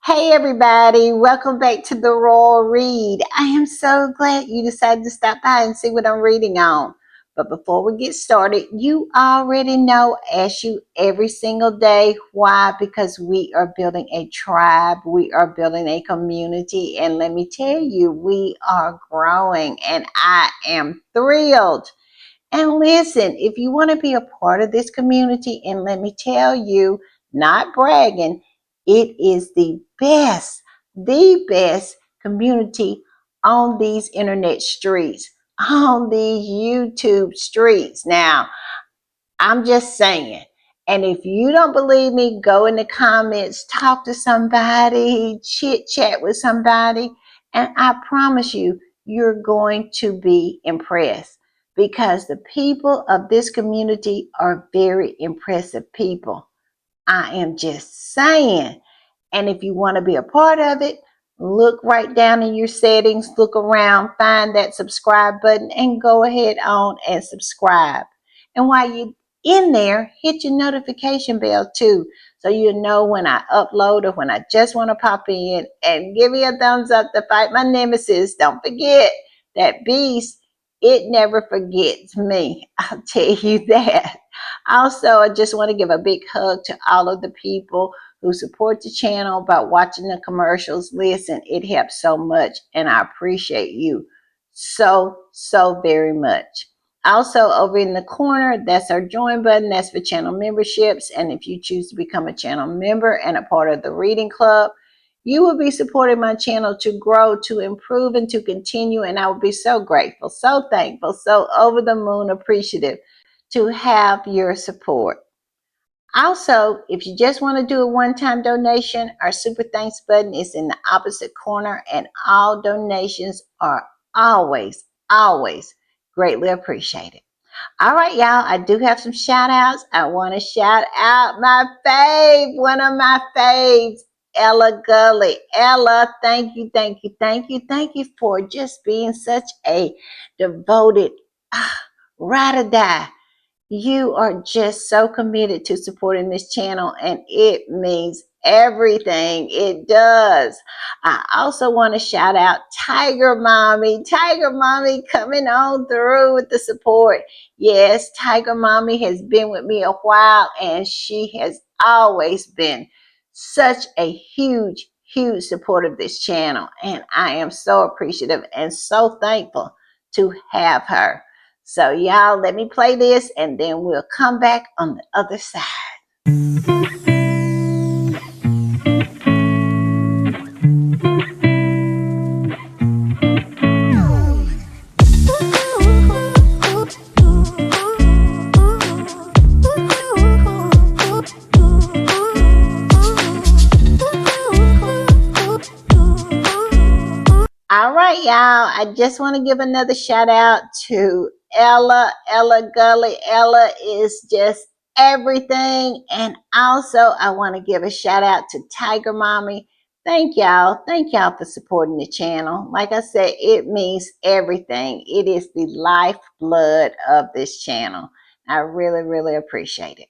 Hey everybody, welcome back to the Royal Read. I am so glad you decided to stop by and see what I'm reading on. But before we get started, you already know, ask you every single day, why? Because we are building a tribe, we are building a community, and let me tell you, we are growing, and I am thrilled. And listen, if you want to be a part of this community, and let me tell you, not bragging, it is the best community on these internet streets, on these YouTube streets. Now, I'm just saying. And if you don't believe me, go in the comments, talk to somebody, chit chat with somebody, and I promise you, you're going to be impressed because the people of this community are very impressive people. I am just saying. And if you want to be a part of it, look right down in your settings, look around, find that subscribe button, and go ahead on and subscribe. And while you're in there, hit your notification bell too, so you know when I upload or when I just want to pop in, and give me a thumbs up to fight my nemesis. Don't forget that beast, it never forgets me. I'll tell you that. Also, I just want to give a big hug to all of the people who support the channel by watching the commercials. Listen, it helps so much, and I appreciate you so very much. Also, over in the corner, that's our join button. That's for channel memberships. And if you choose to become a channel member and a part of the reading club, you will be supporting my channel to grow, to improve, and to continue. And I will be so grateful, so thankful, so over the moon appreciative to have your support. Also, if you just want to do a one-time donation, our Super Thanks button is in the opposite corner, and all donations are always greatly appreciated. All right, y'all, I do have some shout outs. I want to shout out my one of my faves, Ella Gully. Ella, thank you for just being such a devoted, ride or die. You are just so committed to supporting this channel, and it means everything. It does. I also want to shout out Tiger Mommy. Tiger Mommy coming on through with the support. Yes, Tiger Mommy has been with me a while, and she has always been such a huge support of this channel. And I am so appreciative and so thankful to have her. So y'all, let me play this and then we'll come back on the other side. All right, y'all. I just want to give another shout out to Ella Gully. Ella is just everything. And also, I want to give a shout out to Tiger Mommy. Thank y'all. Thank y'all for supporting the channel. Like I said, it means everything. It is the lifeblood of this channel. I really appreciate it.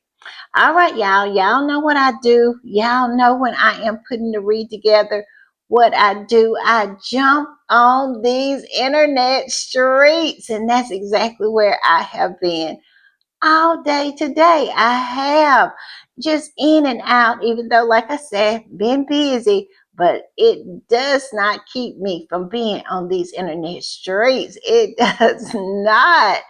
All right, y'all. Y'all know what I do. Y'all know when I am putting the read together. What I do, I jump on these internet streets, and that's exactly where I have been all day today. I have just in and out, even though, like I said, been busy, but it does not keep me from being on these internet streets. It does not.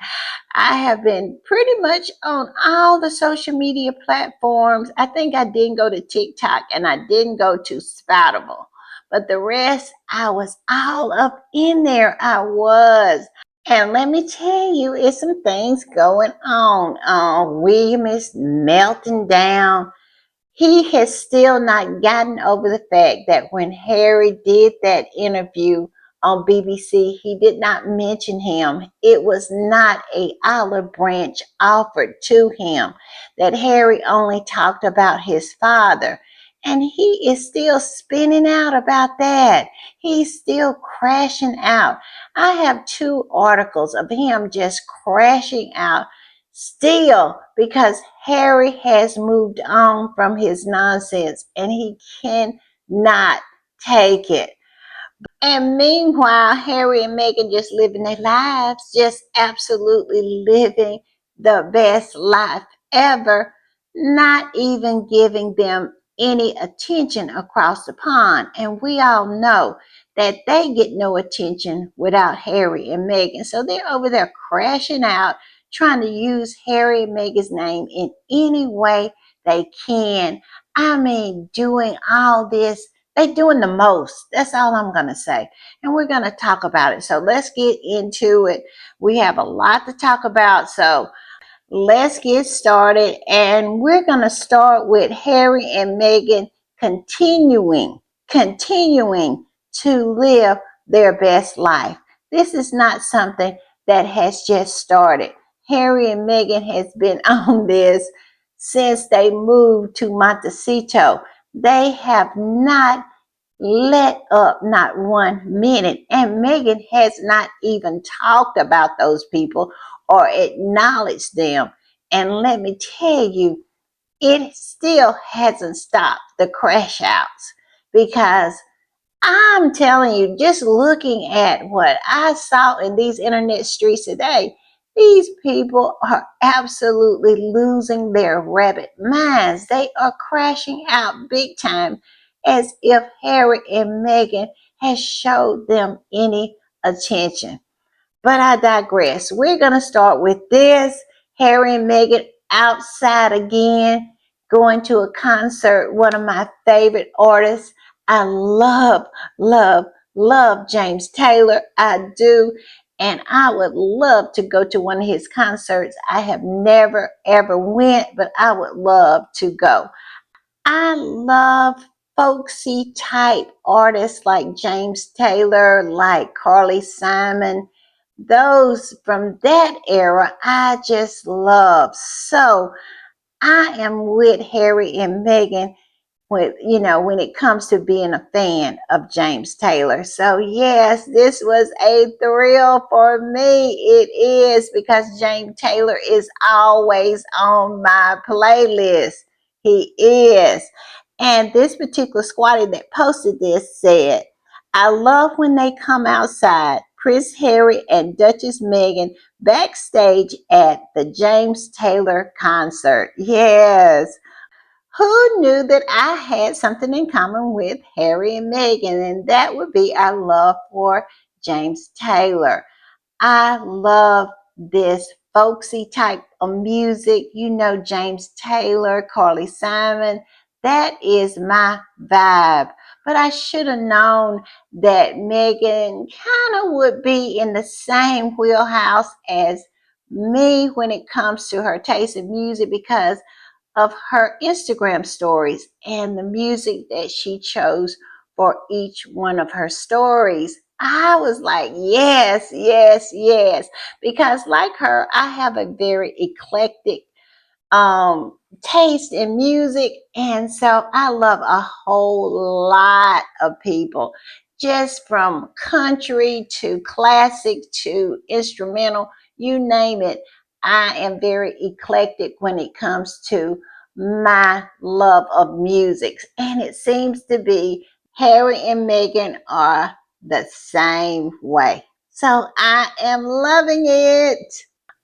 I have been pretty much on all the social media platforms. I think I didn't go to TikTok and I didn't go to Spoutable. But the rest, I was all up in there. I was. And let me tell you, it's some things going on. William is melting down. He has still not gotten over the fact that when Harry did that interview on BBC, he did not mention him. It was not a olive branch offered to him, that Harry only talked about his father. And he is still spinning out about that. He's still crashing out. I have two articles of him just crashing out still, because Harry has moved on from his nonsense and he cannot not take it. And meanwhile, Harry and Meghan just living their lives, just absolutely living the best life ever, not even giving them any attention across the pond. And we all know that they get no attention without Harry and Meghan. So they're over there crashing out, trying to use Harry and Meghan's name in any way they can. I mean, doing all this, they doing the most. That's all I'm going to say. And we're going to talk about it. So let's get into it. We have a lot to talk about. So let's get started. And we're going to start with Harry and Meghan continuing to live their best life. This is not something that has just started. Harry and Meghan has been on this since they moved to Montecito. They have not let up not 1 minute. And Meghan has not even talked about those people or acknowledged them. And let me tell you, it still hasn't stopped the crash outs because I'm telling you, just looking at what I saw in these internet streets today, these people are absolutely losing their rabbit minds. They are crashing out big time as if Harry and Meghan has showed them any attention. But I digress. We're going to start with this. Harry and Meghan outside again, going to a concert. One of my favorite artists. I love James Taylor. I do. And I would love to go to one of his concerts. I have never ever went, but I would love to go. I love folksy type artists like James Taylor, like Carly Simon. Those from that era, I just love. So I am with Harry and Meghan when it comes to being a fan of James Taylor. So yes, this was a thrill for me. It is because James Taylor is always on my playlist. He is. And this particular squatty that posted this said, I love when they come outside, Prince Harry and Duchess Meghan backstage at the James Taylor concert. Yes. Who knew that I had something in common with Harry and Meghan? And that would be our love for James Taylor. I love this folksy type of music. You know, James Taylor, Carly Simon. That is my vibe. But I should have known that Meghan kind of would be in the same wheelhouse as me when it comes to her taste in music because of her Instagram stories and the music that she chose for each one of her stories. I was like, yes, yes, yes. Because, like her, I have a very eclectic taste in music, and so I love a whole lot of people, just from country to classic to instrumental, you name it. I am very eclectic when it comes to my love of music, and it seems to be Harry and Meghan are the same way. So I am loving it.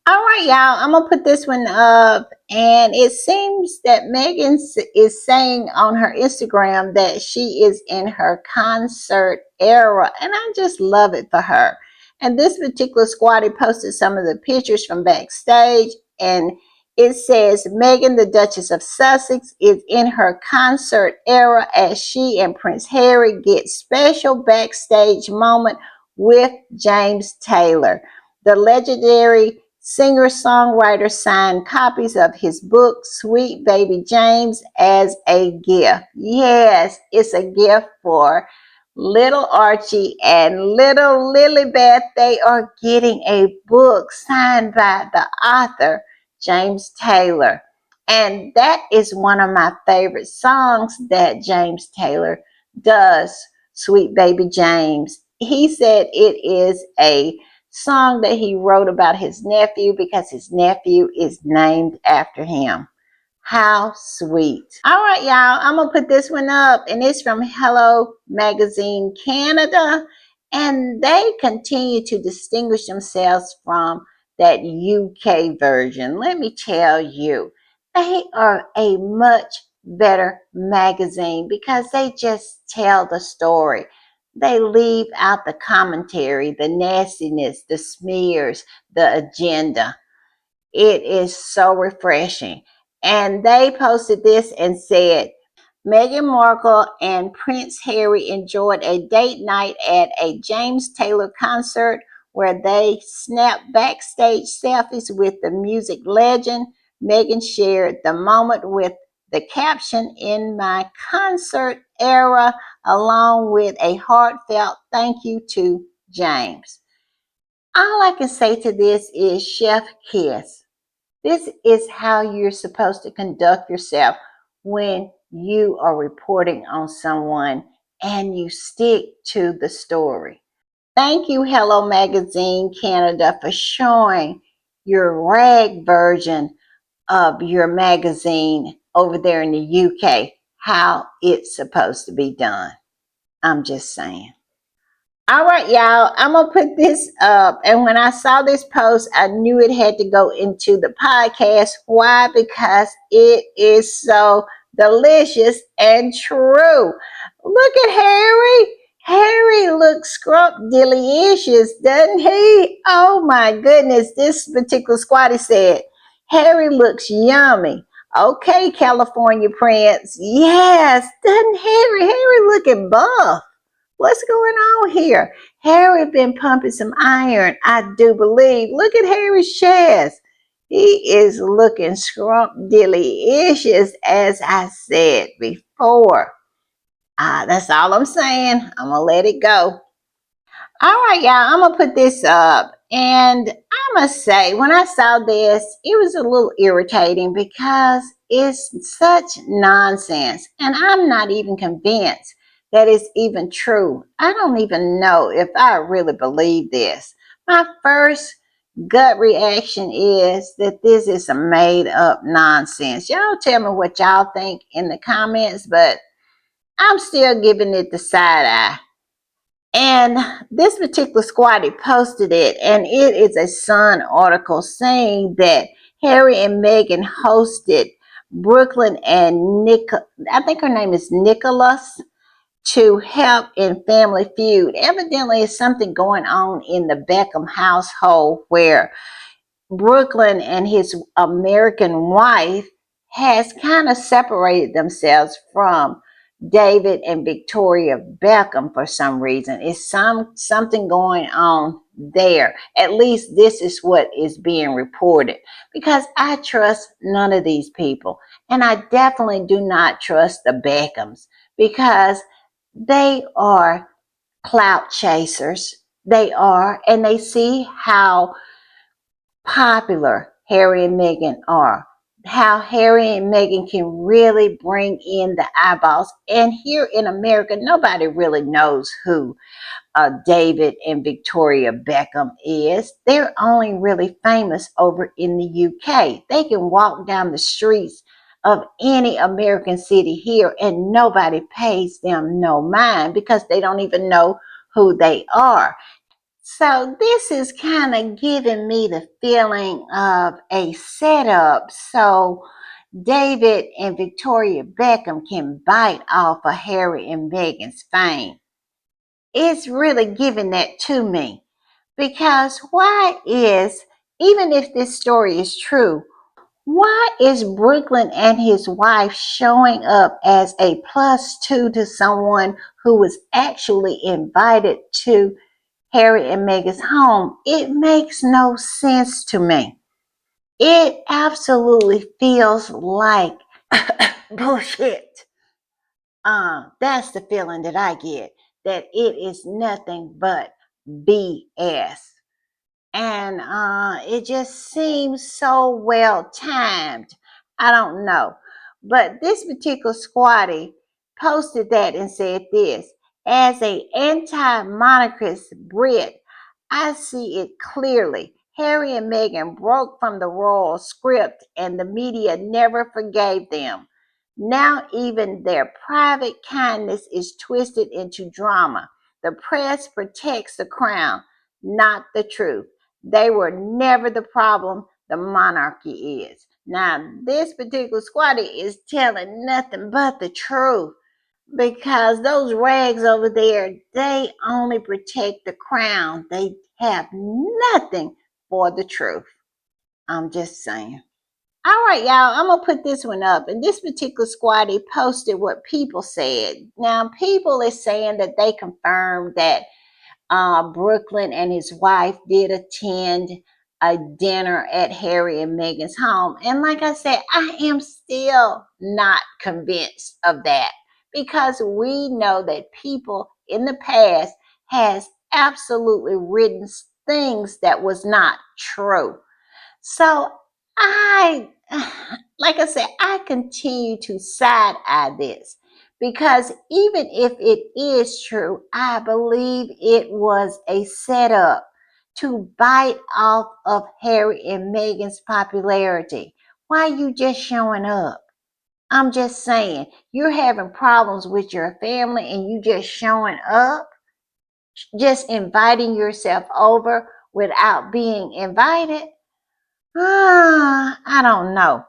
All right, y'all. I'm gonna put this one up, and it seems that Megan is saying on her Instagram that she is in her concert era, and I just love it for her. And this particular squatty posted some of the pictures from backstage, and it says Meghan, the Duchess of Sussex, is in her concert era as she and Prince Harry get special backstage moment with James Taylor. The legendary singer-songwriter signed copies of his book, Sweet Baby James, as a gift. Yes, it's a gift for little Archie and little Lilybeth. They are getting a book signed by the author, James Taylor. And that is one of my favorite songs that James Taylor does, Sweet Baby James. He said it is a song that he wrote about his nephew because his nephew is named after him. How sweet. All right, y'all. I'm going to put this one up, and it's from Hello Magazine Canada. And they continue to distinguish themselves from that UK version. Let me tell you, they are a much better magazine because they just tell the story. They leave out the commentary, the nastiness, the smears, the agenda. It is so refreshing. And they posted this and said, Meghan Markle and Prince Harry enjoyed a date night at a James Taylor concert where they snapped backstage selfies with the music legend. Meghan shared the moment with the caption, "In my concert era," along with a heartfelt thank you to James. All I can say to this is chef kiss. This is how you're supposed to conduct yourself when you are reporting on someone and you stick to the story. Thank you, Hello Magazine Canada, for showing your rag version of your magazine over there in the UK, how it's supposed to be done. I'm just saying. All right, y'all, I'm going to put this up. And when I saw this post, I knew it had to go into the podcast. Why? Because it is so delicious and true. Look at Harry. Harry looks scrumptious, doesn't he? Oh my goodness. This particular squatty said, Harry looks yummy. Okay, California Prince. Yes, doesn't Harry looking buff? What's going on here? Harry been pumping some iron, I do believe. Look at Harry's chest. He is looking scrumptious, as I said before. That's all I'm saying. I'm going to let it go. All right, y'all, I'm going to put this up. And I must say, when I saw this, it was a little irritating because it's such nonsense. And I'm not even convinced that it's even true. I don't even know if I really believe this. My first gut reaction is that this is some made up nonsense. Y'all tell me what y'all think in the comments, but I'm still giving it the side eye. And this particular squatty posted it, and it is a Sun article saying that Harry and Meghan hosted Brooklyn and I think her name is Nicholas, to help in Family Feud. Evidently, it's something going on in the Beckham household where Brooklyn and his American wife has kind of separated themselves from David and Victoria Beckham for some reason. It's something going on there. At least this is what is being reported, because I trust none of these people, and I definitely do not trust the Beckhams because they are clout chasers. They are, and they see how popular Harry and Meghan are. How Harry and Meghan can really bring in the eyeballs. And here in America, nobody really knows who David and Victoria Beckham is. They're only really famous over in the UK. They can walk down the streets of any American city here and nobody pays them no mind because they don't even know who they are. So this is kind of giving me the feeling of a setup so David and Victoria Beckham can bite off of Harry and Meghan's fame. It's really giving that to me because even if this story is true, why is Brooklyn and his wife showing up as a +2 to someone who was actually invited to Harry and Meghan's home? It makes no sense to me. It absolutely feels like bullshit. That's the feeling that I get, that it is nothing but BS. And it just seems so well timed. I don't know. But this particular squatty posted that and said this: as a anti-monarchist Brit, I see it clearly. Harry and Meghan broke from the royal script and the media never forgave them. Now, even their private kindness is twisted into drama. The press protects the crown, not the truth. They were never the problem, the monarchy is. Now, this particular squatty is telling nothing but the truth because those rags over there, they only protect the crown. They have nothing for the truth. I'm just saying. All right, y'all, I'm gonna put this one up. And this particular squatty posted what people said. Now, people is saying that they confirmed that Brooklyn and his wife did attend a dinner at Harry and Meghan's home. And like I said, I am still not convinced of that because we know that people in the past has absolutely written things that was not true. So I, like I said, I continue to side eye this because even if it is true, I believe it was a setup to bite off of Harry and Meghan's popularity. Why are you just showing up? I'm just saying, you're having problems with your family and you just showing up, just inviting yourself over without being invited. I don't know.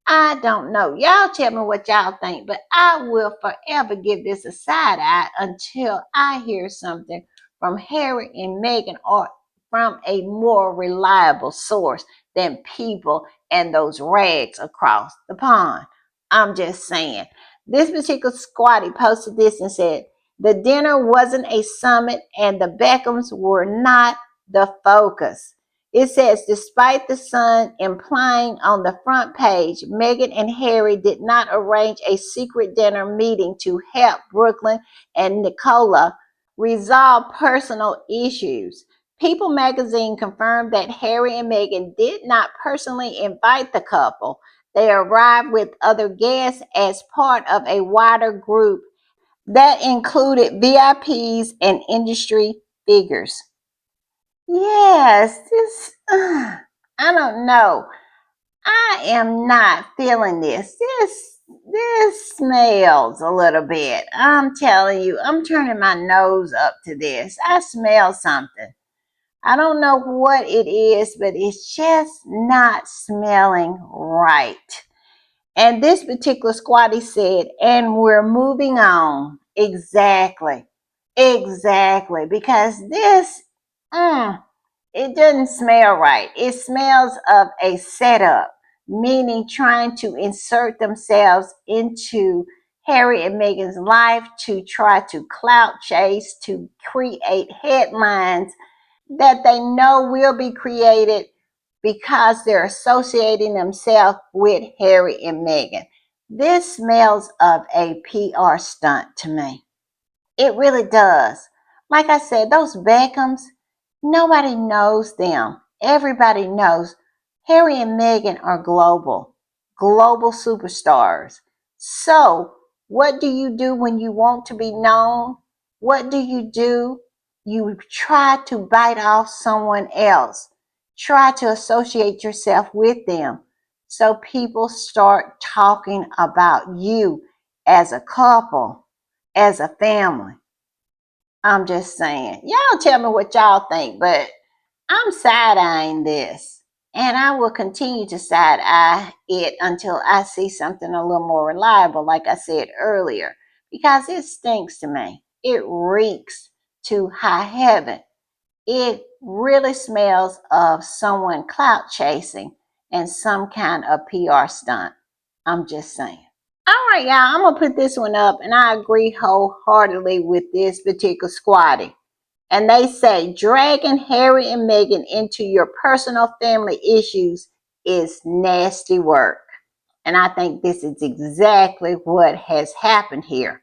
I don't know. Y'all tell me what y'all think, but I will forever give this a side eye until I hear something from Harry and Meghan or from a more reliable source than people and those rags across the pond. I'm just saying. This particular squatty posted this and said, the dinner wasn't a summit and the Beckhams were not the focus. It says, despite the Sun implying on the front page, Meghan and Harry did not arrange a secret dinner meeting to help Brooklyn and Nicola resolve personal issues. People magazine confirmed that Harry and Meghan did not personally invite the couple. They arrived with other guests as part of a wider group that included VIPs and industry figures. Yes, I don't know. I am not feeling this. This smells a little bit. I'm telling you, I'm turning my nose up to this. I smell something. I don't know what it is, but it's just not smelling right. And this particular squatty said, and we're moving on. Exactly. Exactly. Because this, it doesn't smell right. It smells of a setup, meaning trying to insert themselves into Harry and Meghan's life to try to clout chase, to create headlines that they know will be created because they're associating themselves with Harry and Meghan. This smells of a PR stunt to me. It really does. Like I said, those Beckhams, nobody knows them. Everybody knows Harry and Meghan are global superstars. So, what do you do when you want to be known? What do? You try to bite off someone else, try to associate yourself with them. So, people start talking about you as a couple, as a family. I'm just saying. Y'all tell me what y'all think, but I'm side eyeing this. And I will continue to side eye it until I see something a little more reliable, like I said earlier, because it stinks to me. It reeks to high heaven. It really smells of someone clout chasing and some kind of PR stunt. I'm just saying. All right, y'all, I'm going to put this one up, and I agree wholeheartedly with this particular squatty. And they say dragging Harry and Meghan into your personal family issues is nasty work. And I think this is exactly what has happened here.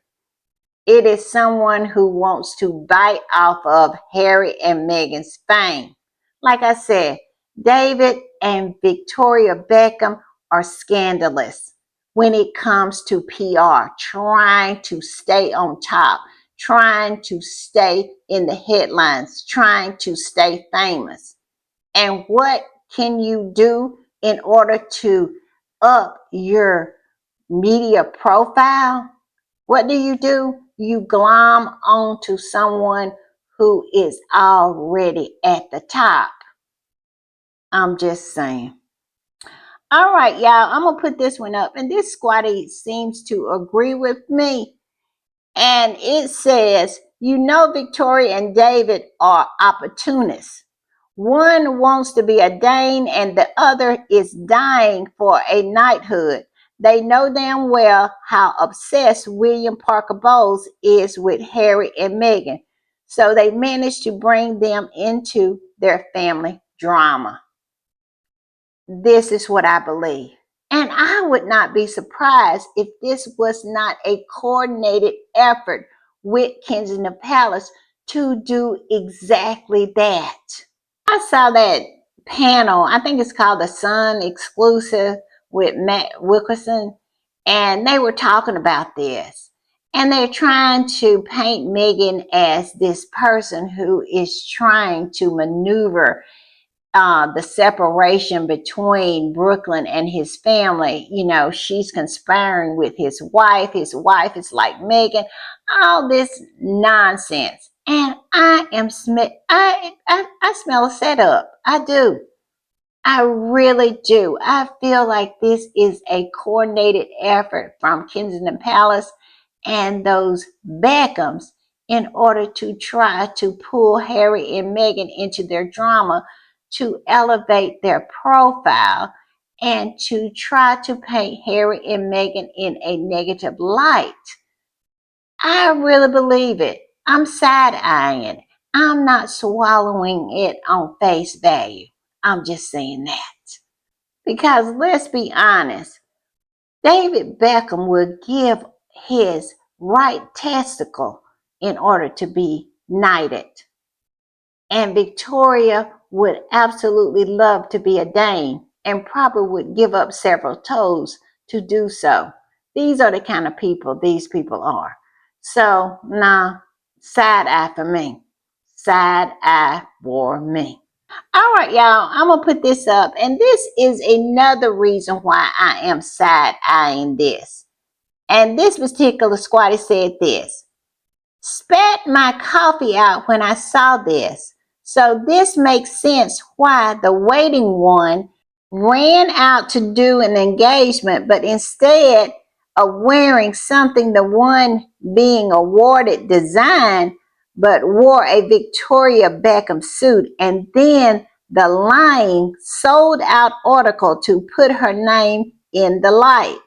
It is someone who wants to bite off of Harry and Meghan's fame. Like I said, David and Victoria Beckham are scandalous when it comes to PR, trying to stay on top, trying to stay in the headlines, trying to stay famous. And what can you do in order to up your media profile? What do? You glom onto someone who is already at the top. I'm just saying. All right, y'all, I'm gonna put this one up, and this squatty seems to agree with me. And it says, Victoria and David are opportunists. One wants to be a Dane, and the other is dying for a knighthood. They know damn well how obsessed William Parker Bowles is with Harry and Meghan. So they managed to bring them into their family drama. This is what I believe. And I would not be surprised if this was not a coordinated effort with Kensington Palace to do exactly that. I saw that panel, I think it's called the Sun Exclusive with Matt Wilkerson, and they were talking about this. And they're trying to paint Meghan as this person who is trying to maneuver the separation between Brooklyn and his family. She's conspiring with his wife. His wife is like Meghan. All this nonsense. And I am I smell a setup. I do. I really do. I feel like this is a coordinated effort from Kensington Palace and those Beckhams in order to try to pull Harry and Meghan into their drama to elevate their profile and to try to paint Harry and Meghan in a negative light. I really believe it. I'm side-eyeing. I'm not swallowing it on face value. I'm just saying that. Because let's be honest, David Beckham would give his right testicle in order to be knighted. And Victoria would absolutely love to be a Dane and probably would give up several toes to do so. These are the kind of people these people are. So, nah, side eye for me. Side eye for me. All right, y'all, I'm going to put this up. And this is another reason why I am side eyeing this. And this particular squatty said this: spat my coffee out when I saw this. So this makes sense why the waiting one ran out to do an engagement, but instead of wearing something the one being awarded designed, but wore a Victoria Beckham suit, and then the lying sold out article to put her name in the light.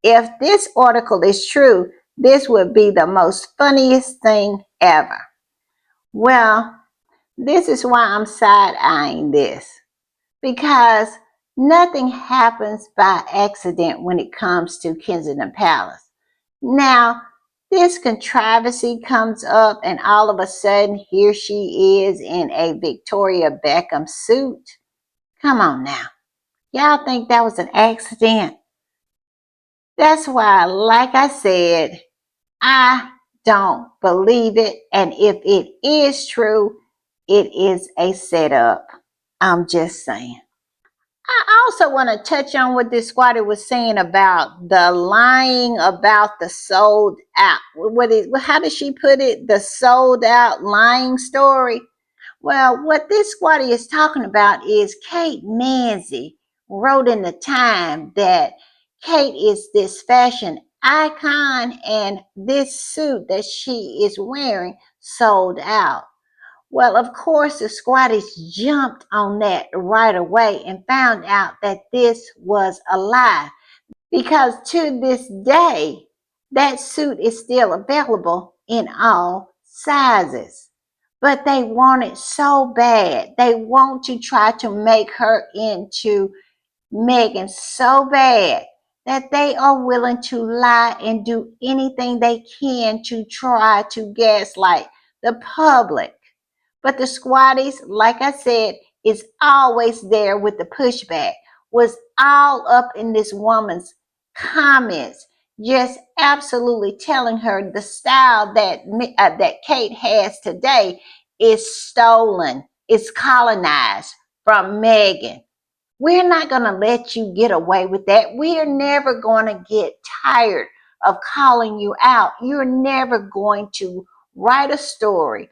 If this article is true, this would be the most funniest thing ever. Well, this is why I'm side-eyeing this, because nothing happens by accident when it comes to Kensington Palace. Now, this controversy comes up, and all of a sudden, here she is in a Victoria Beckham suit. Come on now. Y'all think that was an accident? That's why, like I said, I don't believe it. And if it is true, it is a setup. I'm just saying. I also want to touch on what this squatter was saying about the lying about the sold out. How did she put it? The sold out lying story. Well, what this squatter is talking about is Kate Manzi wrote in the Time that Kate is this fashion icon and this suit that she is wearing sold out. Well, of course, the squatters jumped on that right away and found out that this was a lie, because to this day, that suit is still available in all sizes. But they want it so bad. They want to try to make her into Meghan so bad that they are willing to lie and do anything they can to try to gaslight the public. But the squatties, like I said, is always there with the pushback, was all up in this woman's comments, just absolutely telling her the style that Kate has today is stolen, it's colonized. from Meghan. We're not going to let you get away with that. We are never going to get tired of calling you out. You're never going to write a story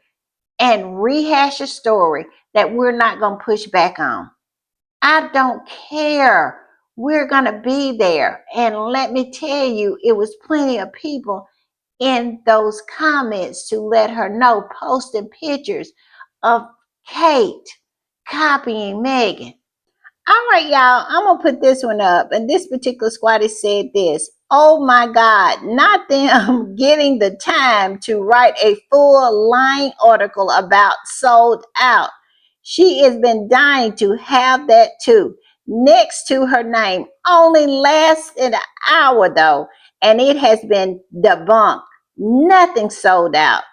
and rehash a story that we're not going to push back on. I don't care. We're going to be there. And let me tell you, it was plenty of people in those comments to let her know, posting pictures of Kate copying Meghan. All right, y'all, I'm going to put this one up. And this particular squatter said this. Oh my God, not them getting the time to write a full line article about sold out. She has been dying to have that too, next to her name. Only lasted an hour though, and it has been debunked. Nothing sold out.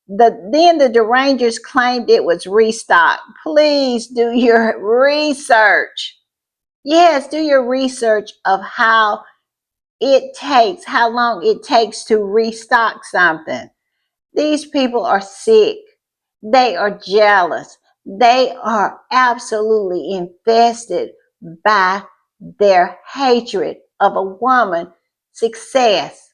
Then the Derangers claimed it was restocked. Please do your research. Yes, do your research of how long it takes to restock something. These people are sick. They are jealous. They are absolutely infested by their hatred of a woman's success.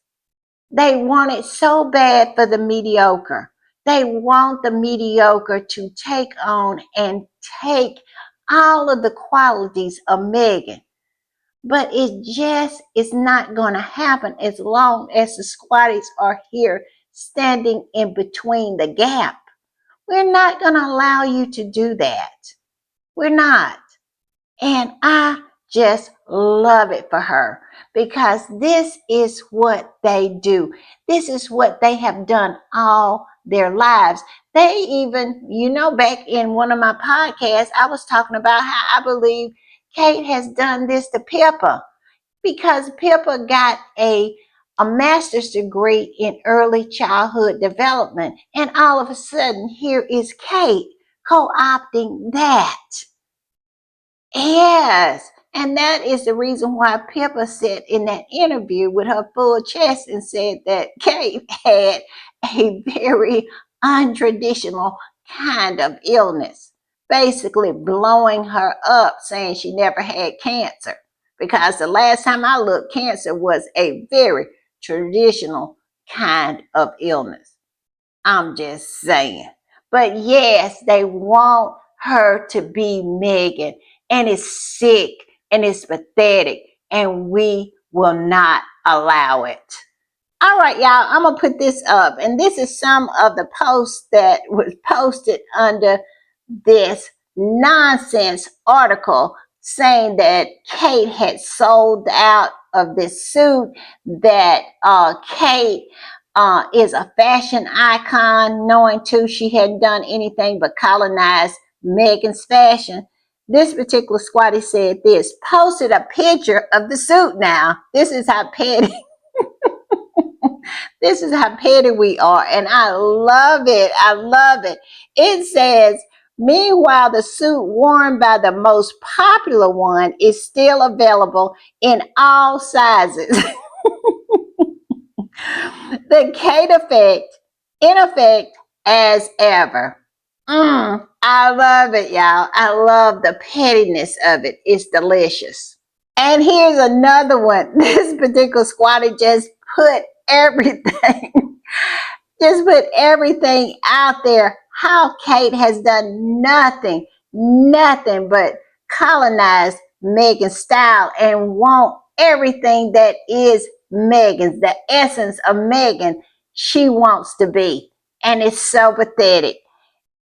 They want it so bad for the mediocre. They want the mediocre to take on and take all of the qualities of Meghan. But it just is not going to happen as long as the squatties are here standing in between the gap. We're not going to allow you to do that. We're not. And I just love it for her because this is what they do. This is what they have done all their lives. They even, back in one of my podcasts, I was talking about how I believe Kate has done this to Pippa because Pippa got a master's degree in early childhood development. And all of a sudden, here is Kate co-opting that. Yes. And that is the reason why Pippa said in that interview with her full chest and said that Kate had a very untraditional kind of illness, basically blowing her up, saying she never had cancer. Because the last time I looked, cancer was a very traditional kind of illness. I'm just saying. But yes, they want her to be Meghan, and it's sick and it's pathetic, and we will not allow it. All right, y'all, I'm going to put this up, and this is some of the posts that was posted under this nonsense article saying that Kate had sold out of this suit, that Kate is a fashion icon, knowing too she hadn't done anything but colonize Meghan's fashion. This particular squatty said this, posted a picture of the suit now. This is how petty this is how petty we are, and I love it. I love it. It says, meanwhile, the suit worn by the most popular one is still available in all sizes. The Kate effect, in effect as ever. I love it, y'all. I love the pettiness of it. It's delicious. And here's another one. This particular squatter just put everything, just put everything out there. How Kate has done nothing but colonize Meghan's style and want everything that is Meghan's, the essence of Meghan, she wants to be. And it's so pathetic.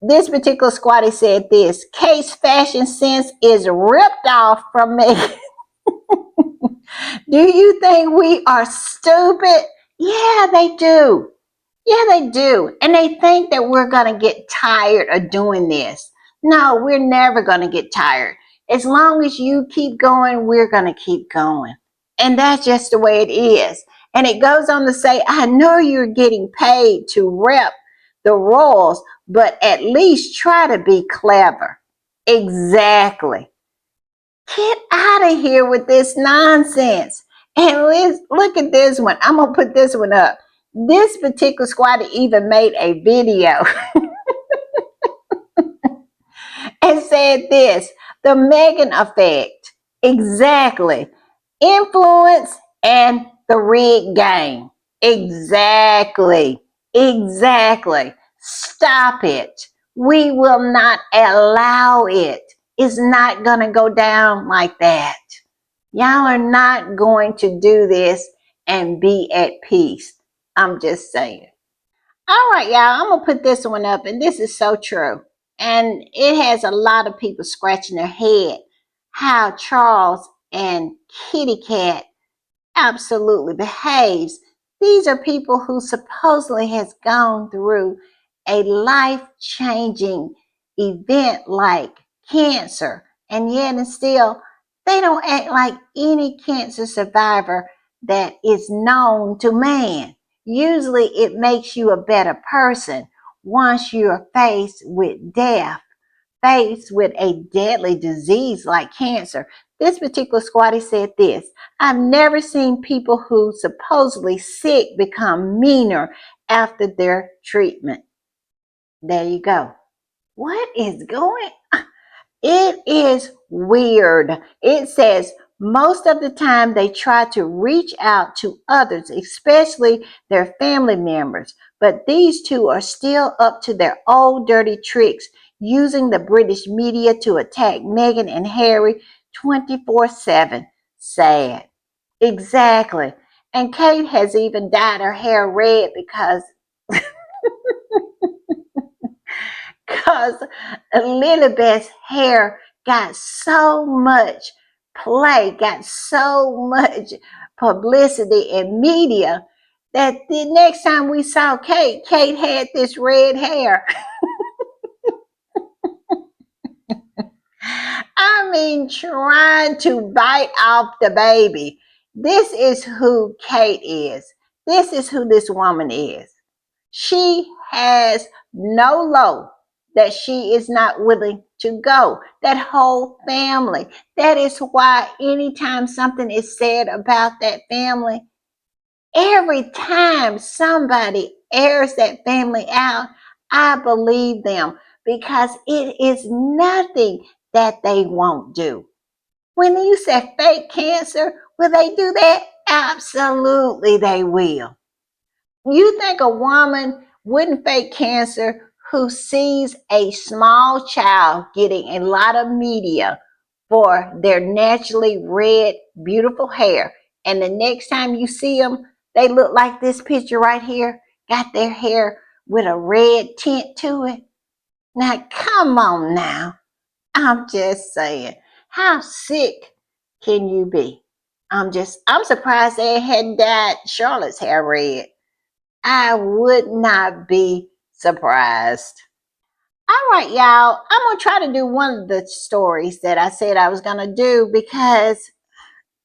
This particular squatty said this, Kate's fashion sense is ripped off from Meghan. Do you think we are stupid? Yeah, they do. Yeah, they do. And they think that we're going to get tired of doing this. No, we're never going to get tired. As long as you keep going, we're going to keep going. And that's just the way it is. And it goes on to say, I know you're getting paid to rep the royals, but at least try to be clever. Exactly. Get out of here with this nonsense. And let's look at this one. I'm going to put this one up. This particular squatter even made a video and said this, The Meghan effect. Exactly. Influence and the red game. Exactly. Exactly. Stop it. We will not allow it. It's not going to go down like that. Y'all are not going to do this and be at peace. I'm just saying. All right, y'all, I'm going to put this one up, and this is so true. And it has a lot of people scratching their head how Charles and Kitty Cat absolutely behaves. These are people who supposedly has gone through a life-changing event like cancer, and yet and still they don't act like any cancer survivor that is known to man. Usually it makes you a better person once you're faced with death, faced with a deadly disease like cancer. This particular squatty said this: I've never seen people who supposedly sick become meaner after their treatment. There you go. What is going? It is weird. It says most of the time they try to reach out to others, especially their family members. But these two are still up to their old dirty tricks, using the British media to attack Meghan and Harry 24/7. Sad. Exactly. And Kate has even dyed her hair red because Lilibet's hair got so much play, got so much publicity and media that the next time we saw Kate, Kate had this red hair. I mean, trying to bite off the baby. This is who Kate is. This is who this woman is. She has no low that she is not willing to go. That whole family. That is why anytime something is said about that family, every time somebody airs that family out, I believe them because it is nothing that they won't do. When you say fake cancer, will they do that? Absolutely, they will. You think a woman wouldn't fake cancer who sees a small child getting a lot of media for their naturally red, beautiful hair, and the next time you see them, they look like this picture right here, got their hair with a red tint to it? Now, come on now. I'm just saying, how sick can you be? I'm surprised they hadn't dyed Charlotte's hair red. I would not be surprised. All right, y'all. I'm going to try to do one of the stories that I said I was going to do because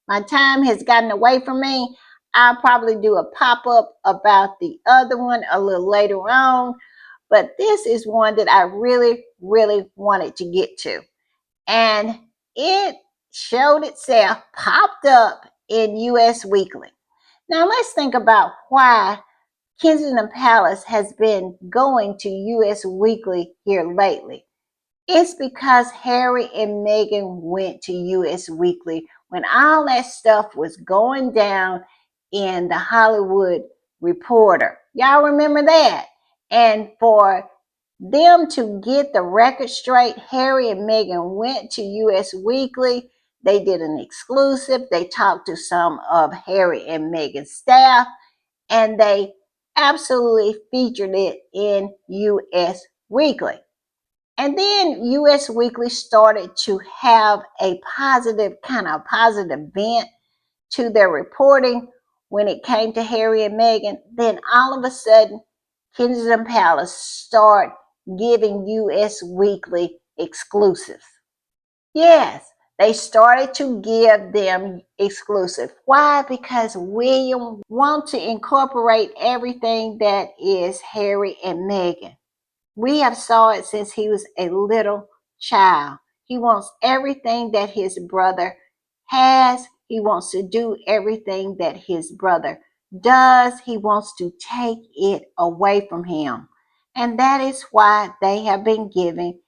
my time has gotten away from me. I'll probably do a pop up about the other one a little later on. But this is one that I really, really wanted to get to. And it showed itself, popped up in US Weekly. Now, let's think about why Kensington Palace has been going to US Weekly here lately. It's because Harry and Meghan went to US Weekly when all that stuff was going down in the Hollywood Reporter. Y'all remember that? And for them to get the record straight, Harry and Meghan went to US Weekly. They did an exclusive. They talked to some of Harry and Meghan's staff, and they absolutely featured it in US Weekly. And then US Weekly started to have a positive, kind of positive bent to their reporting when it came to Harry and Meghan. Then all of a sudden, Kensington Palace start giving US Weekly exclusives. Yes, they started to give them exclusive. Why? Because William wants to incorporate everything that is Harry and Meghan. We have saw it since he was a little child. He wants everything that his brother has. He wants to do everything that his brother does. He wants to take it away from him. And that is why they have been giving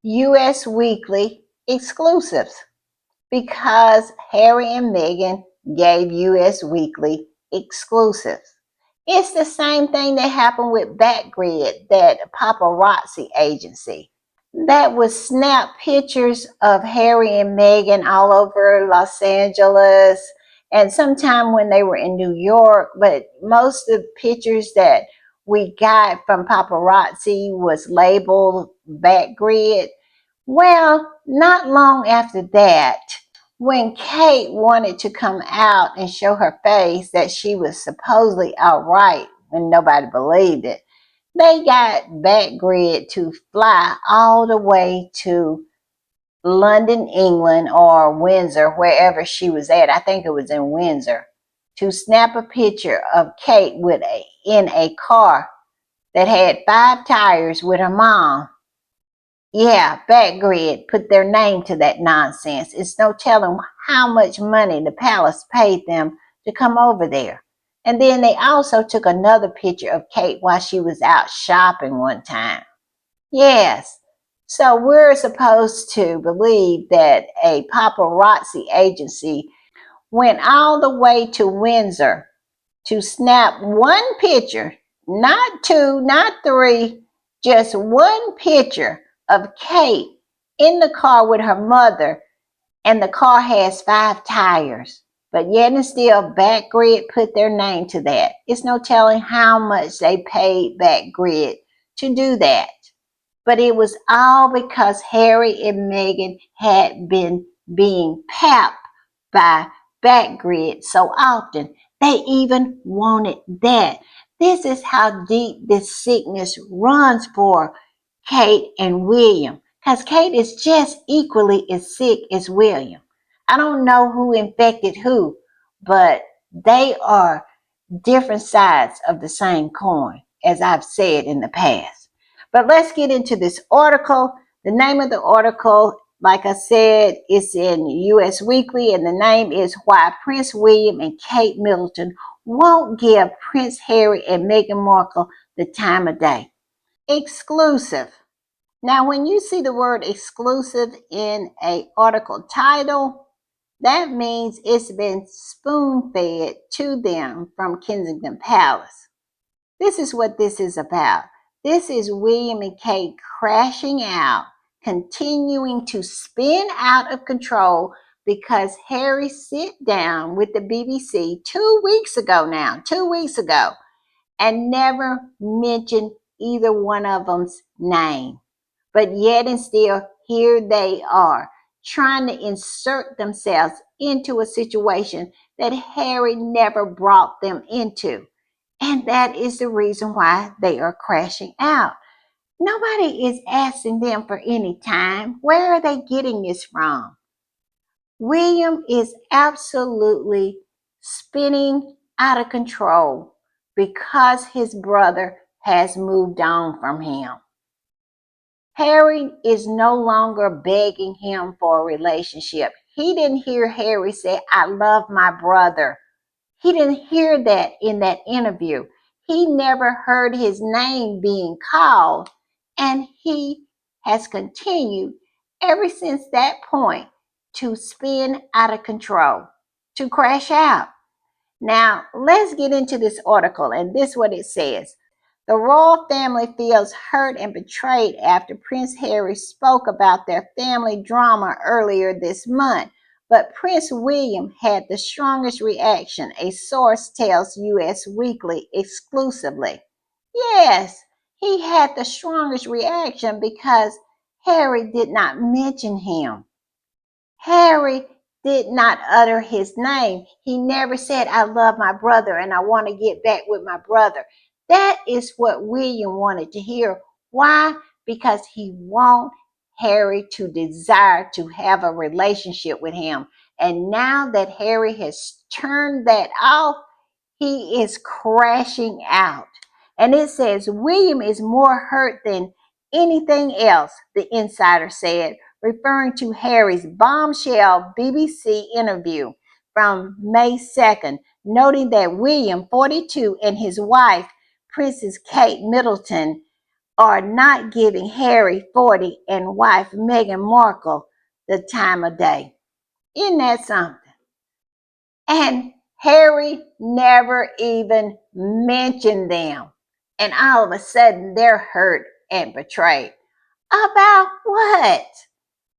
US Weekly exclusives because Harry and Meghan gave Us Weekly exclusives. It's the same thing that happened with Backgrid, that paparazzi agency that would snap pictures of Harry and Meghan all over Los Angeles and sometime when they were in New York. But most of the pictures that we got from paparazzi was labeled Backgrid. Well, not long after that, when Kate wanted to come out and show her face that she was supposedly all right when nobody believed it, they got Backgrid to fly all the way to London, England, or Windsor, wherever she was at. I think it was in Windsor, to snap a picture of Kate in a car that had 5 tires with her mom. Yeah, Backgrid put their name to that nonsense. It's no telling how much money the palace paid them to come over there. And then they also took another picture of Kate while she was out shopping one time. Yes. So we're supposed to believe that a paparazzi agency went all the way to Windsor to snap one picture, not two, not three, just one picture of Kate in the car with her mother, and the car has 5 tires. But yet and still, Backgrid put their name to that. It's no telling how much they paid Backgrid to do that. But it was all because Harry and Meghan had been being papped by Backgrid so often. They even wanted that. This is how deep this sickness runs for Kate and William. Because Kate is just equally as sick as William. I don't know who infected who, but they are different sides of the same coin, as I've said in the past. But let's get into this article. The name of the article, like I said, is in Us Weekly, and the name is Why Prince William and Kate Middleton Won't Give Prince Harry and Meghan Markle the Time of Day. Exclusive. Now, when you see the word exclusive in an article title, that means it's been spoon-fed to them from Kensington Palace. This is what this is about. This is William and Kate crashing out, continuing to spin out of control because Harry sat down with the BBC 2 weeks ago now, 2 weeks ago, and never mentioned either one of them's name. But yet and still, here they are, trying to insert themselves into a situation that Harry never brought them into. And that is the reason why they are crashing out. Nobody is asking them for any time. Where are they getting this from? William is absolutely spinning out of control because his brother has moved on from him. Harry is no longer begging him for a relationship. He didn't hear Harry say, I love my brother. He didn't hear that in that interview. He never heard his name being called, and he has continued ever since that point to spin out of control, to crash out. Now, let's get into this article, and this is what it says. The royal family feels hurt and betrayed after Prince Harry spoke about their family drama earlier this month. But Prince William had the strongest reaction, a source tells Us Weekly exclusively. Yes, he had the strongest reaction because Harry did not mention him. Harry did not utter his name. He never said, I love my brother and I want to get back with my brother. That is what William wanted to hear. Why? Because he wants Harry to desire to have a relationship with him. And now that Harry has turned that off, he is crashing out. And it says William is more hurt than anything else, the insider said, referring to Harry's bombshell BBC interview from May 2nd, noting that William, 42, and his wife, Princess Kate Middleton, are not giving Harry, 40, and wife Meghan Markle the time of day. Isn't that something? And Harry never even mentioned them. And all of a sudden, they're hurt and betrayed. About what?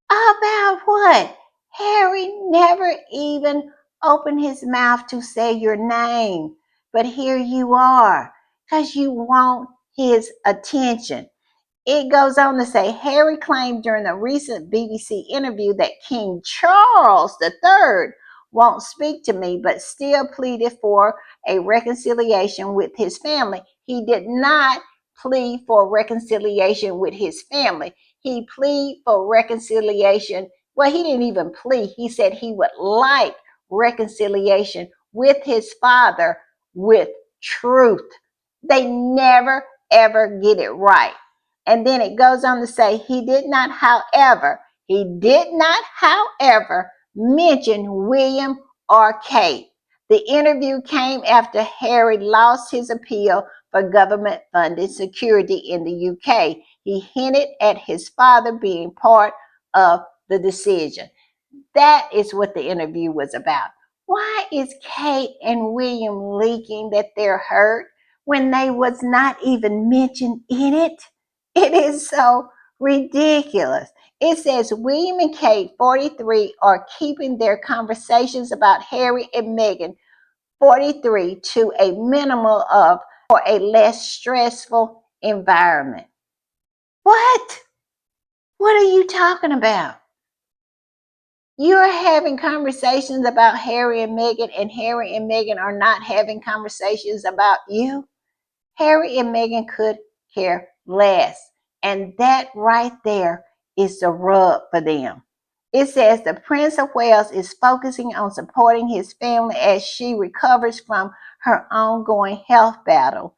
About what? Harry never even opened his mouth to say your name. But here you are, because you want his attention. It goes on to say Harry claimed during a recent BBC interview that King Charles III won't speak to me, but still pleaded for a reconciliation with his family. He did not plead for reconciliation with his family. He pleaded for reconciliation. Well, he didn't even plead. He said he would like reconciliation with his father with truth. They never, ever get it right. And then it goes on to say, he did not, however, mention William or Kate. The interview came after Harry lost his appeal for government funded security in the UK. He hinted at his father being part of the decision. That is what the interview was about. Why is Kate and William leaking that they're hurt when they was not even mentioned in it? It is so ridiculous. It says William and Kate, 43, are keeping their conversations about Harry and Meghan, 43, to a minimal of for a less stressful environment. What? What are you talking about? You're having conversations about Harry and Harry and Meghan are not having conversations about you. Harry and Meghan could care less. And that right there is the rub for them. It says the Prince of Wales is focusing on supporting his family as she recovers from her ongoing health battle.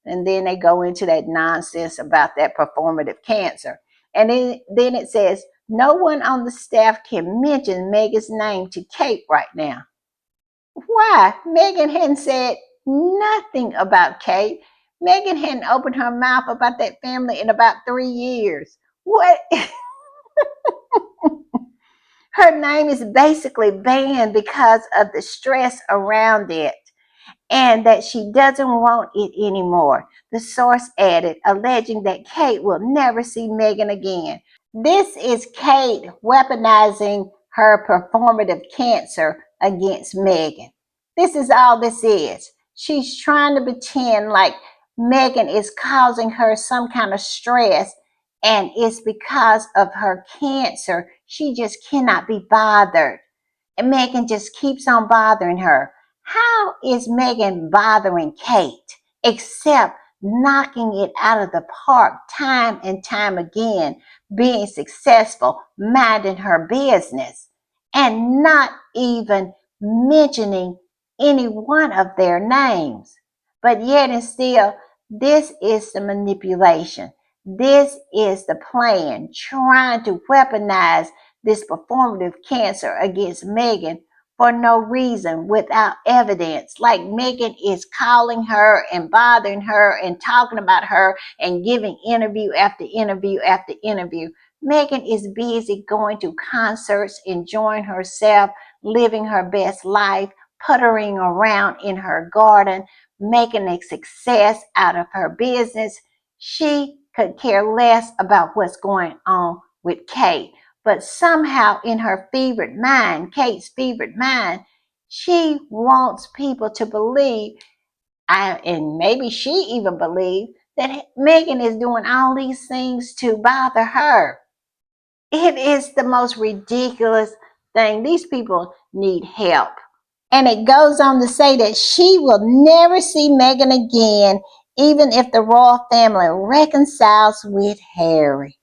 And then they go into that nonsense about that performative cancer. And then it says, no one on the staff can mention Meghan's name to Kate right now. Why? Meghan hadn't said nothing about Kate. Meghan hadn't opened her mouth about that family in about 3 years. What? Her name is basically banned because of the stress around it and that she doesn't want it anymore. The source added, alleging that Kate will never see Meghan again. This is Kate weaponizing her performative cancer against Meghan. This is all this is. She's trying to pretend like Meghan is causing her some kind of stress and it's because of her cancer. She just cannot be bothered. And Meghan just keeps on bothering her. How is Meghan bothering Kate except knocking it out of the park time and time again, being successful, minding her business, and not even mentioning any one of their names? But yet and still, this is the manipulation. This is the plan, trying to weaponize this performative cancer against Meghan for no reason, without evidence. Like Meghan is calling her and bothering her and talking about her and giving interview after interview after interview. Meghan is busy going to concerts, enjoying herself, living her best life, puttering around in her garden, making a success out of her business. She could care less about what's going on with Kate. But somehow in her fevered mind, Kate's fevered mind, she wants people to believe, and maybe she even believed, that Meghan is doing all these things to bother her. It is the most ridiculous thing. These people need help. And it goes on to say that she will never see Meghan again, even if the royal family reconciles with Harry.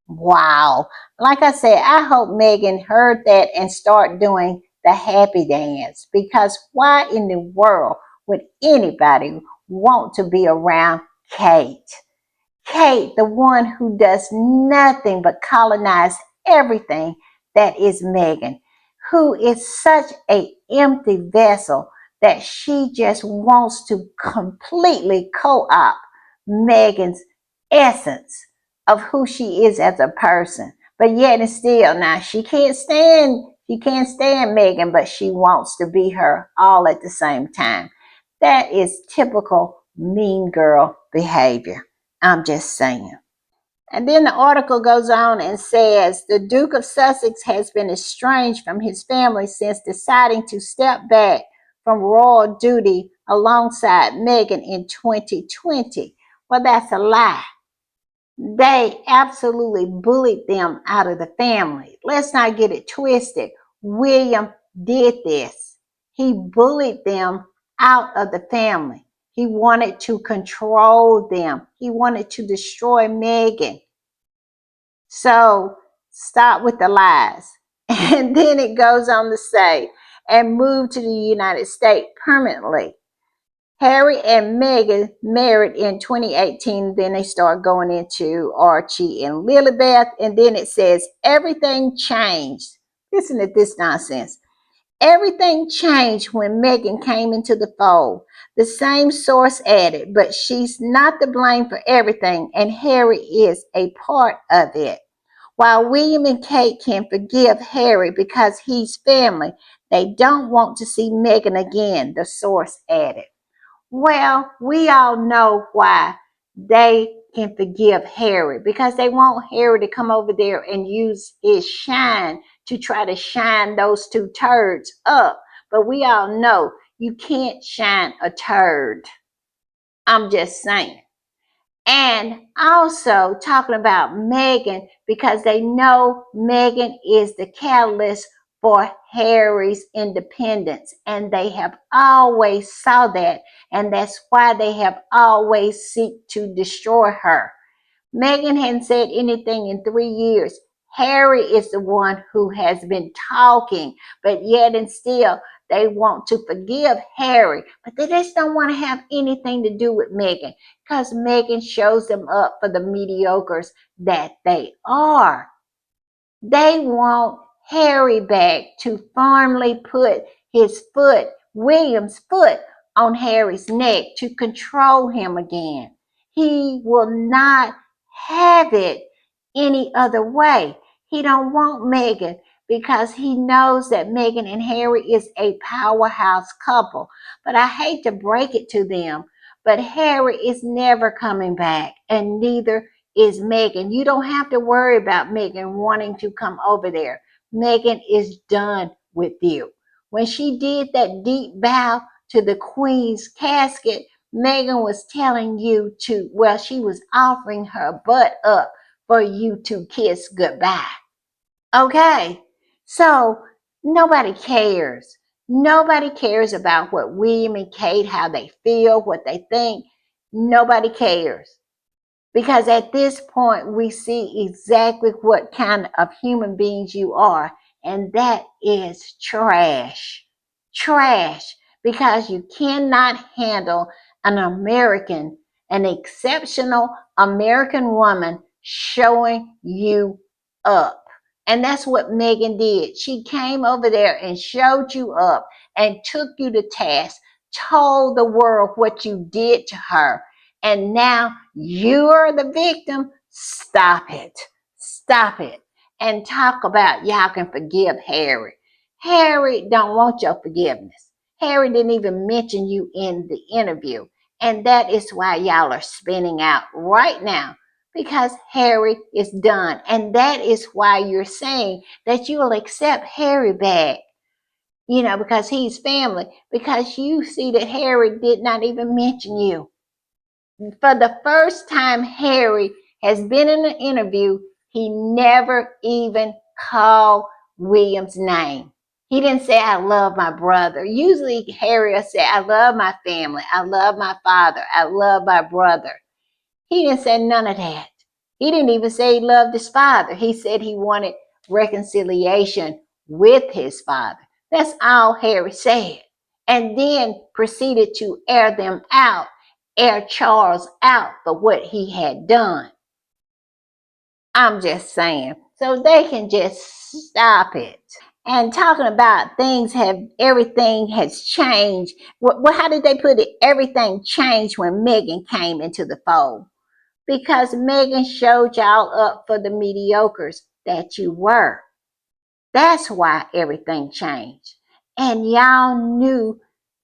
Wow. Like I said, I hope Meghan heard that and start doing the happy dance, because why in the world would anybody want to be around Kate? Kate, the one who does nothing but colonize everything that is Meghan, who is such an empty vessel that she just wants to completely co-opt Meghan's essence of who she is as a person But yet and still, now she can't stand Megan, but she wants to be her all at the same time. That is typical mean girl behavior. I'm just saying. And then the article goes on and says the Duke of Sussex has been estranged from his family since deciding to step back from royal duty alongside Meghan in 2020. Well, that's a lie. They absolutely bullied them out of the family. Let's not get it twisted. William did this. He bullied them out of the family. He wanted to control them. He wanted to destroy Meghan. So stop with the lies. And then it goes on to say, and move to the United States permanently. Harry and Meghan married in 2018. Then they start going into Archie and Lilibeth. And then it says, everything changed. Listen to this nonsense. Everything changed when Meghan came into the fold. The same source added, but she's not to blame for everything, and Harry is a part of it. While William and Kate can forgive Harry because he's family, they don't want to see Meghan again, the source added. Well, we all know why they can forgive Harry, because they want Harry to come over there and use his shine to try to shine those two turds up. But we all know you can't shine a turd. I'm just saying. And also talking about Meghan, because they know Meghan is the catalyst for Harry's independence. And they have always saw that. And that's why they have always seek to destroy her. Meghan hadn't said anything in 3 years. Harry is the one who has been talking, but yet and still they want to forgive Harry, but they just don't want to have anything to do with Meghan, because Meghan shows them up for the mediocres that they are. They want Harry back to firmly put his foot, William's foot, on Harry's neck to control him again. He will not have it any other way. He don't want Meghan because he knows that Meghan and Harry is a powerhouse couple. But I hate to break it to them, but Harry is never coming back, and neither is Meghan. You don't have to worry about Meghan wanting to come over there. Meghan is done with you. When she did that deep bow to the Queen's casket, Meghan was telling you to, well, she was offering her butt up for you to kiss goodbye. Okay? So nobody cares. Nobody cares about what William and Kate, how they feel, what they think. Nobody cares. Because at this point, we see exactly what kind of human beings you are, and that is trash. Trash. Because you cannot handle an American, an exceptional American woman showing you up. And that's what Meghan did. She came over there and showed you up and took you to task, told the world what you did to her, and now you're the victim. Stop it. Stop it. And talk about y'all can forgive Harry. Harry don't want your forgiveness. Harry didn't even mention you in the interview. And that is why y'all are spinning out right now, because Harry is done. And that is why you're saying that you will accept Harry back, because he's family, because you see that Harry did not even mention you. For the first time Harry has been in an interview, he never even called William's name. He didn't say, I love my brother. Usually Harry will say, I love my family. I love my father. I love my brother. He didn't say none of that. He didn't even say he loved his father. He said he wanted reconciliation with his father. That's all Harry said. And then proceeded to air Charles out for what he had done. I'm just saying. So they can just stop it. And talking about everything has changed. How did they put it? Everything changed when Meghan came into the fold, because Meghan showed y'all up for the mediocres. that you were. That's why everything changed. And y'all knew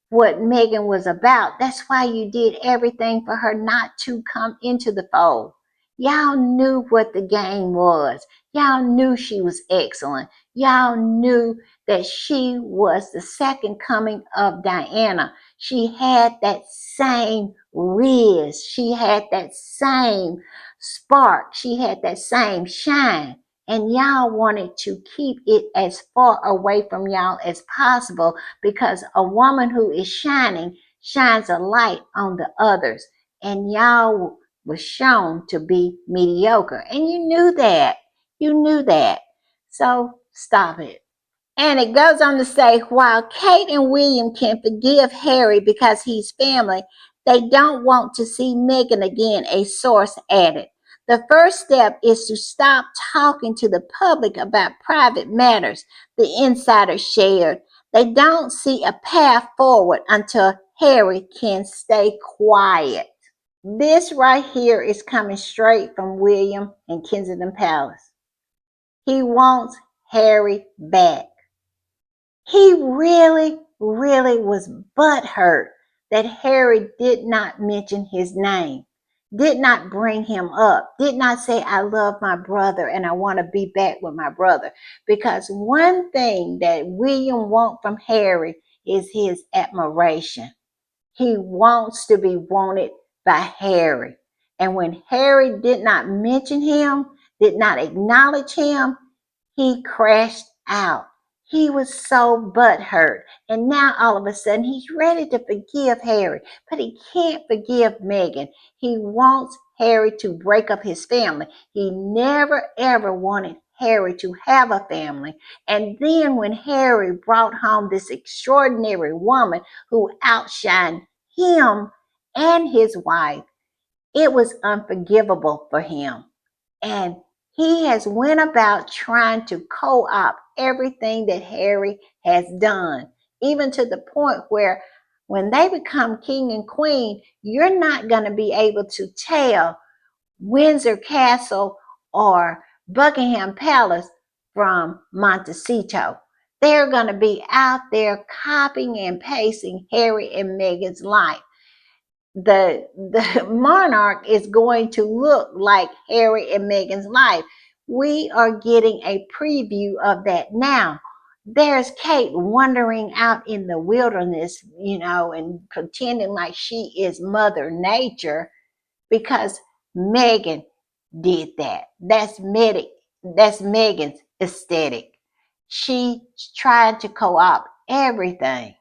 what Megan was about. That's why you did everything for her not to come into the fold. Y'all knew what the game was. Y'all knew she was excellent. Y'all knew that she was the second coming of Diana. She had that same riz. She had that same spark. She had that same shine. And y'all wanted to keep it as far away from y'all as possible, because a woman who is shining shines a light on the others, and y'all was shown to be mediocre, and you knew that. So stop it. And it goes on to say, while Kate and William can forgive Harry because he's family, they don't want to see Megan again, a source added. The first step is to stop talking to the public about private matters the insiders shared. They don't see a path forward until Harry can stay quiet. This right here is coming straight from William in Kensington Palace. He wants Harry back. He really was butthurt that Harry did not mention his name, did not bring him up, did not say, I love my brother and I want to be back with my brother. Because one thing that William wants from Harry is his admiration. He wants to be wanted by Harry. And when Harry did not mention him, did not acknowledge him, he crashed out. He was so butthurt. And now all of a sudden he's ready to forgive Harry, but he can't forgive Megan. He wants Harry to break up his family. He never ever wanted Harry to have a family. And then when Harry brought home this extraordinary woman who outshined him and his wife, it was unforgivable for him. And he has went about trying to co-opt everything that Harry has done, even to the point where when they become king and queen, you're not going to be able to tell Windsor Castle or Buckingham Palace from Montecito. They're going to be out there copying and pasting Harry and Meghan's life. The monarch is going to look like Harry and Meghan's life. We are getting a preview of that now. There's Kate wandering out in the wilderness, and pretending like she is Mother Nature because Meghan did that. That's Meghan's aesthetic. She tried to co-opt everything.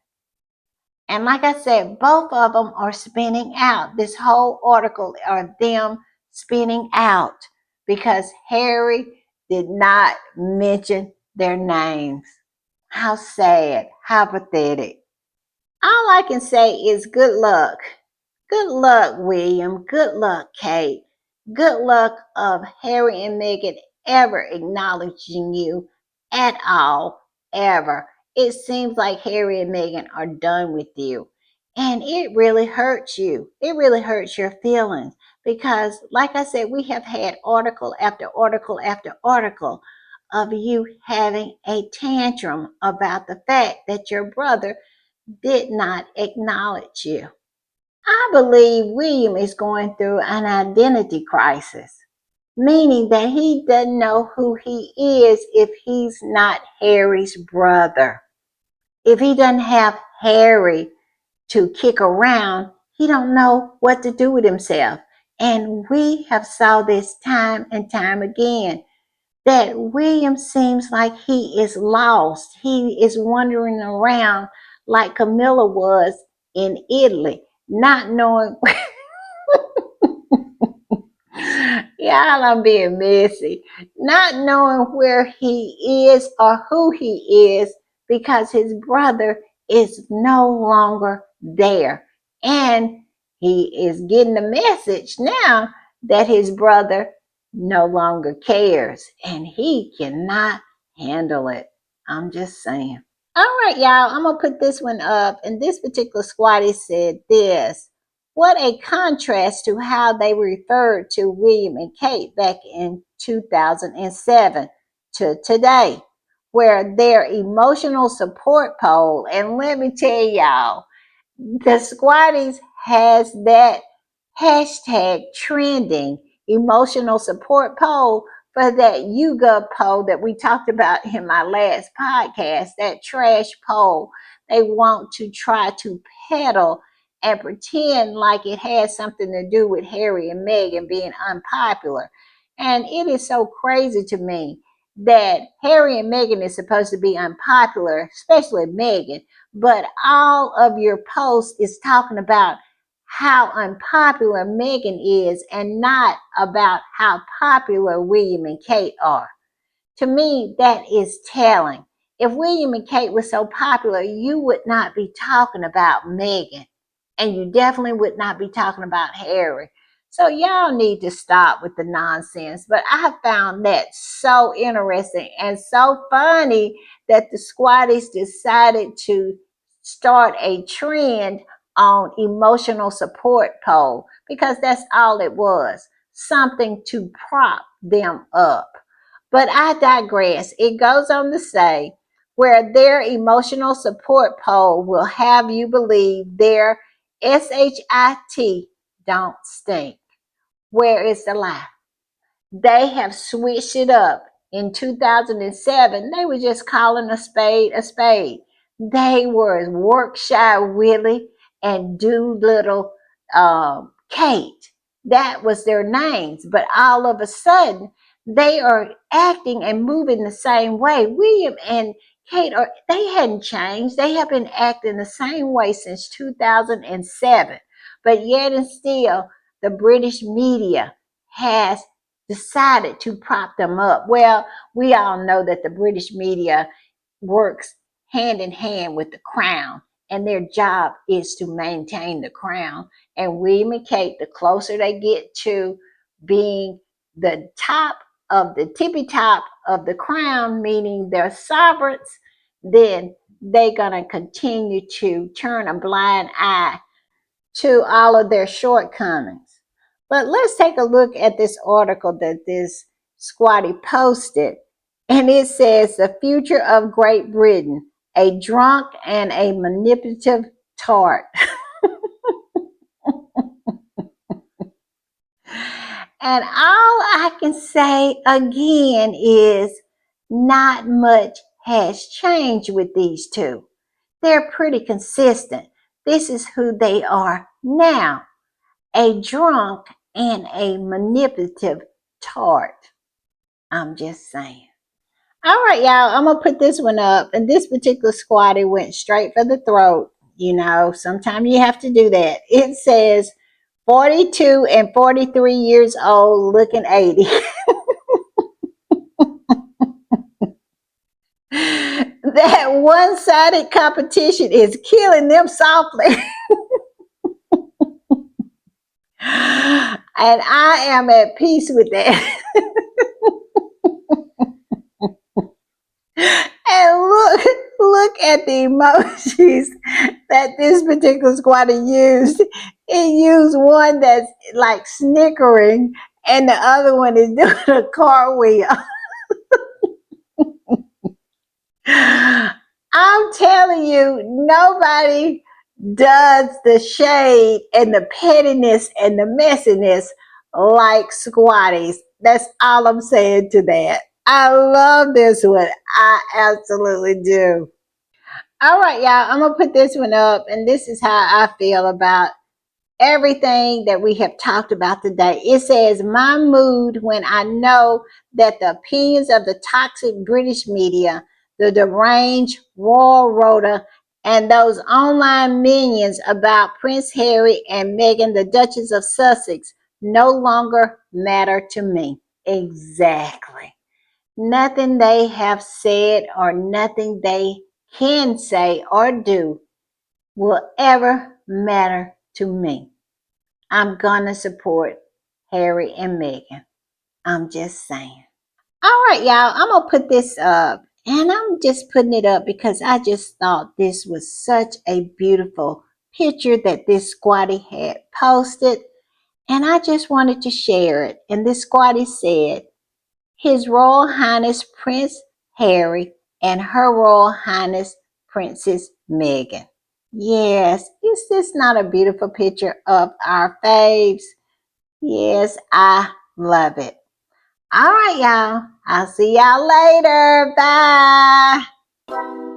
And like I said, both of them are spinning out. This whole article are them spinning out because Harry did not mention their names. How sad, how pathetic. All I can say is good luck. Good luck, William. Good luck, Kate. Good luck of Harry and Meghan ever acknowledging you at all, ever. It seems like Harry and Meghan are done with you. And it really hurts you. It really hurts your feelings because, like I said, we have had article after article after article of you having a tantrum about the fact that your brother did not acknowledge you. I believe William is going through an identity crisis, meaning that he doesn't know who he is if he's not Harry's brother. If he doesn't have Harry to kick around, he don't know what to do with himself. And we have saw this time and time again that William seems like he is lost. He is wandering around like Camilla was in Italy, not knowing. Y'all, I'm being messy. Not knowing where he is or who he is because his brother is no longer there. And he is getting the message now that his brother no longer cares and he cannot handle it. I'm just saying. All right, y'all, I'm going to put this one up. And this particular squatty said this. What a contrast to how they referred to William and Kate back in 2007. to today, where their emotional support pole, and let me tell y'all, the Squatties has that hashtag trending emotional support poll for that YouGov poll that we talked about in my last podcast, that trash poll. They want to try to peddle and pretend like it has something to do with Harry and Meghan being unpopular. And it is so crazy to me that Harry and Meghan is supposed to be unpopular, especially Meghan, but all of your posts is talking about how unpopular Meghan is and not about how popular William and Kate are. To me, that is telling. If William and Kate were so popular, you would not be talking about Meghan, and you definitely would not be talking about Harry. So y'all need to stop with the nonsense. But I have found that so interesting and so funny that the Squatties decided to start a trend on emotional support poll, because that's all it was, something to prop them up. But I digress. It goes on to say, where their emotional support pole will have you believe their SHIT don't stink. Where is the lie? They have switched it up. In 2007, they were just calling a spade a spade. They were Workshire Willie and Doolittle Kate. That was their names. But all of a sudden, they are acting and moving the same way. William and Kate they hadn't changed. They have been acting the same way since 2007. But yet and still, the British media has decided to prop them up. Well, we all know that the British media works hand in hand with the crown, and their job is to maintain the crown. And William and Kate, the closer they get to being the top of the tippy top of the crown, meaning they're sovereigns, then they're going to continue to turn a blind eye to all of their shortcomings. But let's take a look at this article that this Squatty posted. And it says, The Future of Great Britain, a drunk and a manipulative tart. And all I can say again is not much has changed with these two. They're pretty consistent. This is who they are now, a drunk and a manipulative tart. I'm just saying. All right, y'all, I'm going to put this one up. And this particular squatty went straight for the throat. You know, sometimes you have to do that. It says 42 and 43 years old, looking 80. That one-sided competition is killing them softly. And I am at peace with that. And look at the emojis that this particular squatter used. It used one that's like snickering, and the other one is doing a cartwheel. I'm telling you, nobody does the shade and the pettiness and the messiness like squatties. That's all I'm saying to that. I love this one. I absolutely do. All right, y'all, I'm going to put this one up, and this is how I feel about everything that we have talked about today. It says, My mood when I know that the opinions of the toxic British media, the deranged Royal Rota, and those online minions about Prince Harry and Meghan, the Duchess of Sussex, no longer matter to me. Exactly. Nothing they have said or nothing they can say or do will ever matter to me. I'm gonna support Harry and Meghan. I'm just saying. All right, y'all, I'm gonna put this up, and I'm just putting it up because I just thought this was such a beautiful picture that this squatty had posted, and I just wanted to share it. And this squatty said, His Royal Highness Prince Harry and Her Royal Highness Princess Meghan. Yes, is this not a beautiful picture of our faves? Yes, I love it. All right, y'all. I'll see y'all later. Bye.